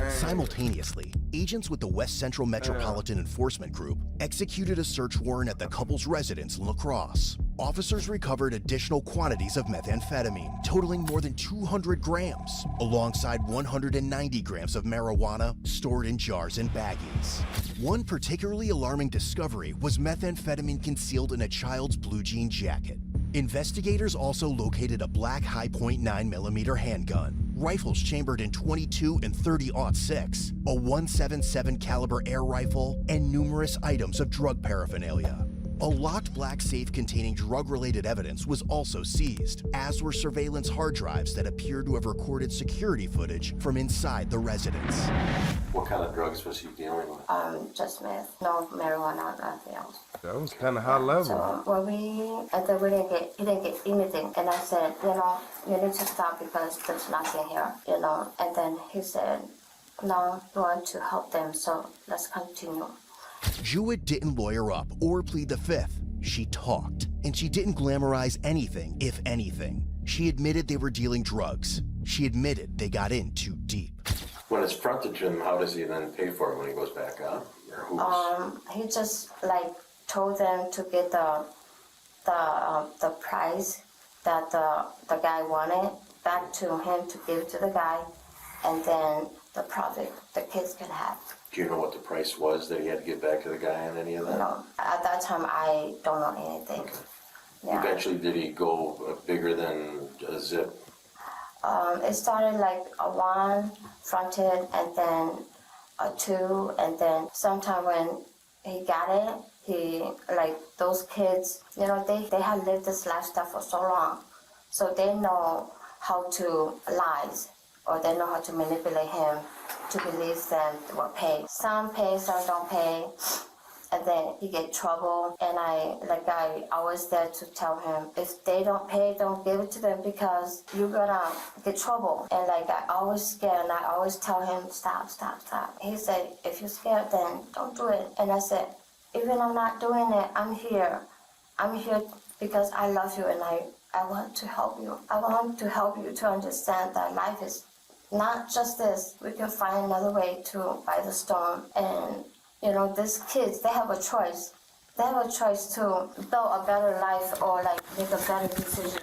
Simultaneously, agents with the West Central Metropolitan Enforcement Group executed a search warrant at the couple's residence in La Crosse. Officers recovered additional quantities of methamphetamine, totaling more than 200 grams, alongside 190 grams of marijuana stored in jars and baggies. One particularly alarming discovery was methamphetamine concealed in a child's blue jean jacket. Investigators also located a black high-point 9mm handgun, rifles chambered in .22 and .30-06, a .177 caliber air rifle, and numerous items of drug paraphernalia. A locked black safe containing drug-related evidence was also seized, as were surveillance hard drives that appeared to have recorded security footage from inside the residence. What kind of drugs was he dealing with? Just meth, no marijuana, nothing else. That was kind of high level. So when he didn't get anything, and I said, you need to stop because there's nothing here, And then he said, no, you want to help them, so let's continue. Jewett didn't lawyer up or plead the fifth. She talked, and she didn't glamorize anything, if anything. She admitted they were dealing drugs. She admitted they got in too deep. When it's fronted to him, how does he then pay for it when he goes back out? He just told them to get the price that the guy wanted back to him to give to the guy, and then the profit the kids can have. Do you know what the price was that he had to get back to the guy on any of that? No, at that time I don't know anything. Okay. Yeah. Eventually, did he go bigger than a zip? It started like a 1 fronted, and then a 2, and then sometime when he got it, he those kids, they had lived this lifestyle for so long, so they know how to lies, or they know how to manipulate him to believe them will pay. Some pay, some don't pay, and then he get trouble. And I always there to tell him, if they don't pay, don't give it to them because you're gonna get trouble. And I always scared, and I always tell him, stop. He said, if you're scared, then don't do it. And I said, even I'm not doing it, I'm here. I'm here because I love you, and I want to help you. I want to help you to understand that life is not just this. We can find another way to buy the stone. And, these kids, they have a choice. They have a choice to build a better life or like make a better decision.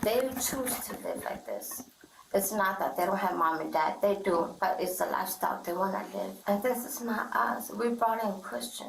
They choose to live like this. It's not that they don't have mom and dad, they do, but it's the lifestyle they want to live. And this is not us. We brought in Christian.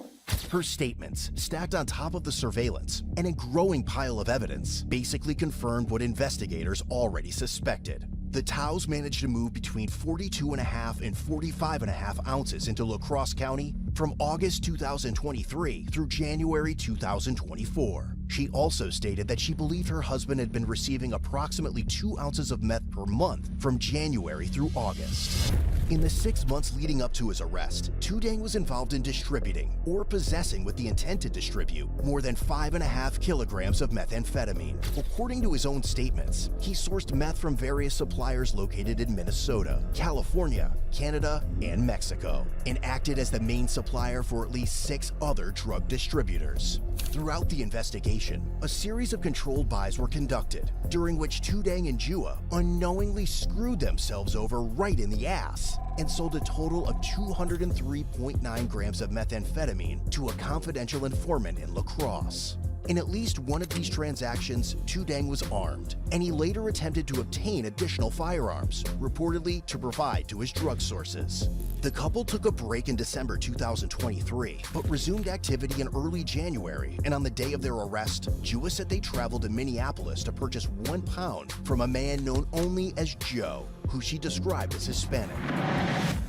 Her statements, stacked on top of the surveillance and a growing pile of evidence, basically confirmed what investigators already suspected. The Taos managed to move between 42.5 and 45.5 ounces into La Crosse County from August 2023 through January 2024. She also stated that she believed her husband had been receiving approximately 2 ounces of meth per month from January through August. In the 6 months leading up to his arrest, Tudang was involved in distributing or possessing with the intent to distribute more than 5.5 kilograms of methamphetamine. According to his own statements, he sourced meth from various suppliers located in Minnesota, California, Canada, and Mexico, and acted as the main supplier for at least 6 other drug distributors. Throughout the investigation, a series of controlled buys were conducted, during which Tudang and Jua unknowingly screwed themselves over right in the ass and sold a total of 203.9 grams of methamphetamine to a confidential informant in La Crosse. In at least one of these transactions, Tudang was armed, and he later attempted to obtain additional firearms, reportedly to provide to his drug sources. The couple took a break in December 2023, but resumed activity in early January, and on the day of their arrest, Jua said they traveled to Minneapolis to purchase 1 pound from a man known only as Joe, who she described as Hispanic.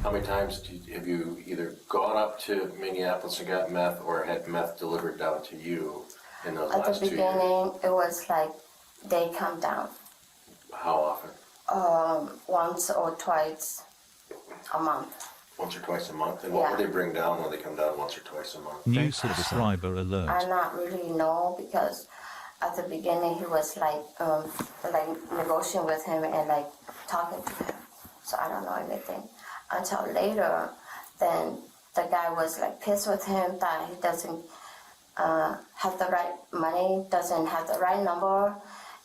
How many times have you either gone up to Minneapolis and got meth or had meth delivered down to you in those At last the 2 years? beginning, it was like they come down How often? once or twice a month. Once or twice a month? And what would they bring down when they come down once or twice a month? New subscriber alert. I not really know because at the beginning he was like negotiating with him and like talking to him. So I don't know anything until later. Then the guy was like pissed with him that he doesn't have the right money, doesn't have the right number,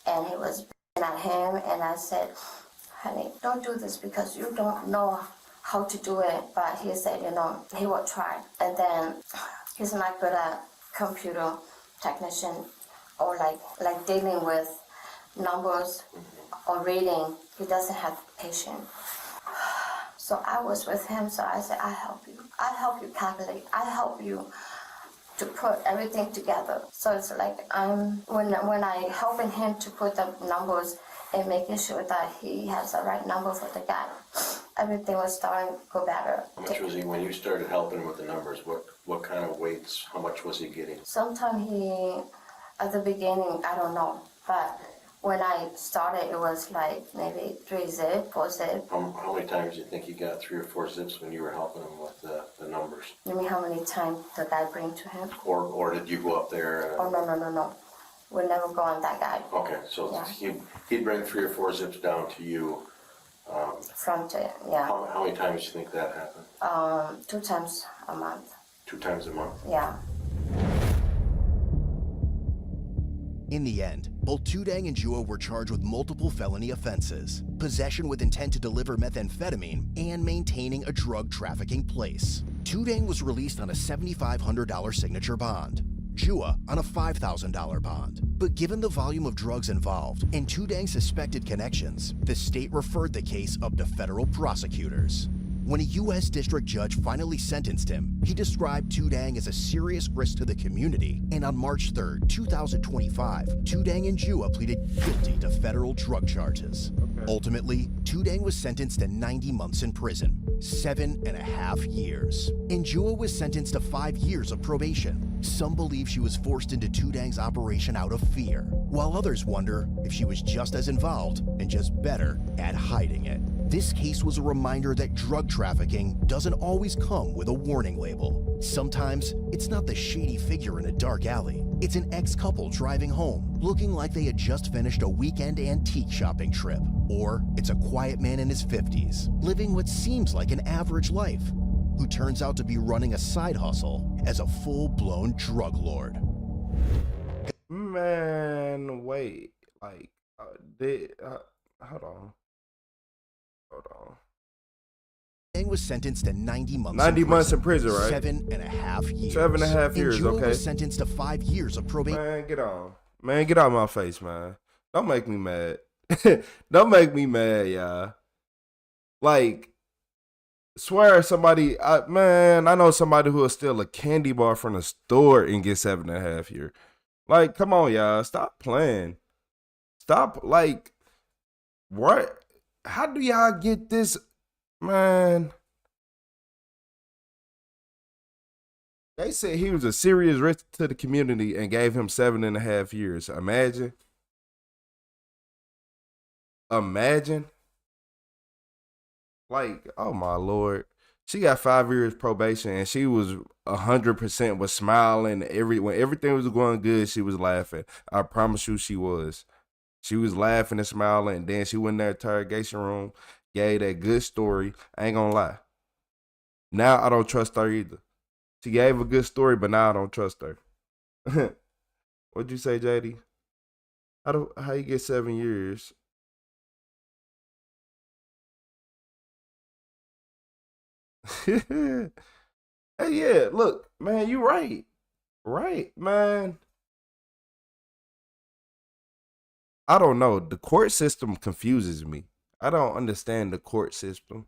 and he was at him. And I said, honey, don't do this because you don't know how to do it. But he said, you know, he will try. And then he's not good at computer technician or like dealing with numbers or reading. He doesn't have patience. So I was with him, so I said, I help you. I help you calculate. I help you to put everything together. So it's like when I helping him to put the numbers and making sure that he has the right number for the guy, everything was starting to go better. How much was he, when you started helping him with the numbers, what kind of weights, how much was he getting? Sometimes he, at the beginning, I don't know, but when I started, it was like maybe 3 zip, 4 zip. How many times do you think he got 3 or 4 zips when you were helping him with the numbers? You mean how many times the guy bring to him? Or did you go up there? Oh, no. We never go on that guy. Okay, so yeah. he'd bring 3 or 4 zips down to you. Yeah. How many times do you think that happened? 2 times a month. 2 times a month? Yeah. In the end, both Tudang and Jua were charged with multiple felony offenses, possession with intent to deliver methamphetamine, and maintaining a drug trafficking place. Tudang was released on a $7,500 signature bond, Jua on a $5,000 bond. But given the volume of drugs involved and Tudang's suspected connections, the state referred the case up to federal prosecutors. When a U.S. district judge finally sentenced him, he described Tudang as a serious risk to the community, and on March 3, 2025, Tudang and Jua pleaded guilty to federal drug charges. Ultimately, Tudang was sentenced to 90 months in prison, 7.5 years. And Jua was sentenced to 5 years of probation. Some believe she was forced into Tudang's operation out of fear, while others wonder if she was just as involved and just better at hiding it. This case was a reminder that drug trafficking doesn't always come with a warning label. Sometimes it's not the shady figure in a dark alley. It's an ex-couple driving home, looking like they had just finished a weekend antique shopping trip. Or it's a quiet man in his 50s, living what seems like an average life, who turns out to be running a side hustle as a full-blown drug lord. Man, wait, like, hold on. and was sentenced to 90 months 90 months in prison, right? 7.5 years. 7.5 years, and Jewel okay. was sentenced to 5 years of probation. Man, get on. Man, get out of my face, man. Don't make me mad. Don't make me mad, y'all. Like, swear somebody, man, I know somebody who will steal a candy bar from the store and get 7.5 years. Like, come on, y'all. Stop playing. Stop, like, what? How do y'all get this, man? They said he was a serious risk to the community and gave him 7.5 years. Imagine. Imagine. Like, oh my Lord. She got 5 years probation and she was 100% was smiling. When everything was going good, she was laughing. I promise you she was. She was laughing and smiling, and then she went in that interrogation room, gave that good story. I ain't gonna lie. Now I don't trust her either. She gave a good story, but now I don't trust her. What'd you say, JD? How you get 7 years? Hey, yeah, look, man, you right. Right, man. I don't know. The court system confuses me. I don't understand the court system.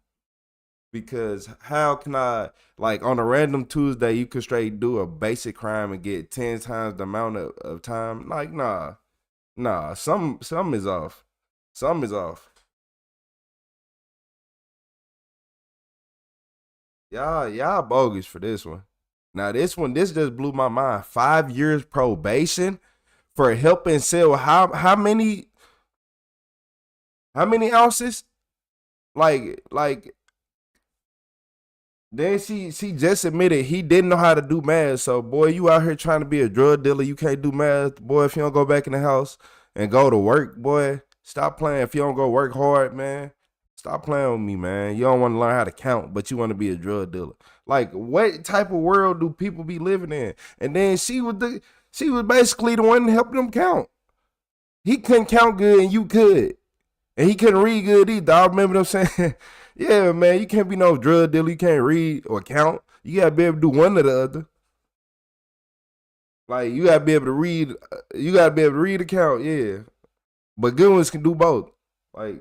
Because how can I, like, on a random Tuesday, you could straight do a basic crime and get 10 times the amount of time? Like, nah. Nah, something is off. Something is off. Y'all bogus for this one. Now, this just blew my mind. 5 years probation for helping sell how many ounces? Like then she just admitted he didn't know how to do math. So boy, you out here trying to be a drug dealer, you can't do math. Boy, if you don't go back in the house and go to work, boy, stop playing. If you don't go work hard, man, stop playing with me, man. You don't want to learn how to count, but you want to be a drug dealer. Like, what type of world do people be living in? And then she was basically the one helping them count. He couldn't count good and you could. And he couldn't read good either. I remember them saying, yeah, man, you can't be no drug dealer. You can't read or count. You got to be able to do one or the other. Like, you got to be able to read. You got to be able to read or count, yeah. But good ones can do both. Like,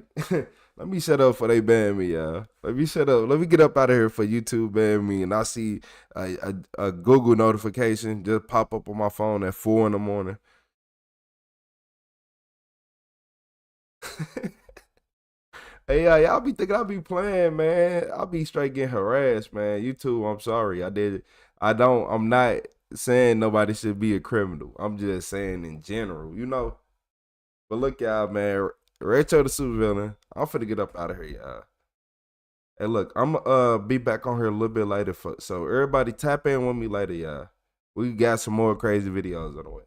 let me shut up before they ban me, y'all. Let me shut up. Let me get up out of here for YouTube ban me. And I see a Google notification just pop up on my phone at 4 in the morning. Hey, y'all be thinking I be playing, man. I be straight getting harassed, man. YouTube, I'm sorry. I'm not saying nobody should be a criminal. I'm just saying in general, you know. But look, y'all, man. Retro the Supervillain. I'm finna get up out of here, y'all. Hey, look, I'm be back on here a little bit later. So everybody tap in with me later, y'all. We got some more crazy videos on the way.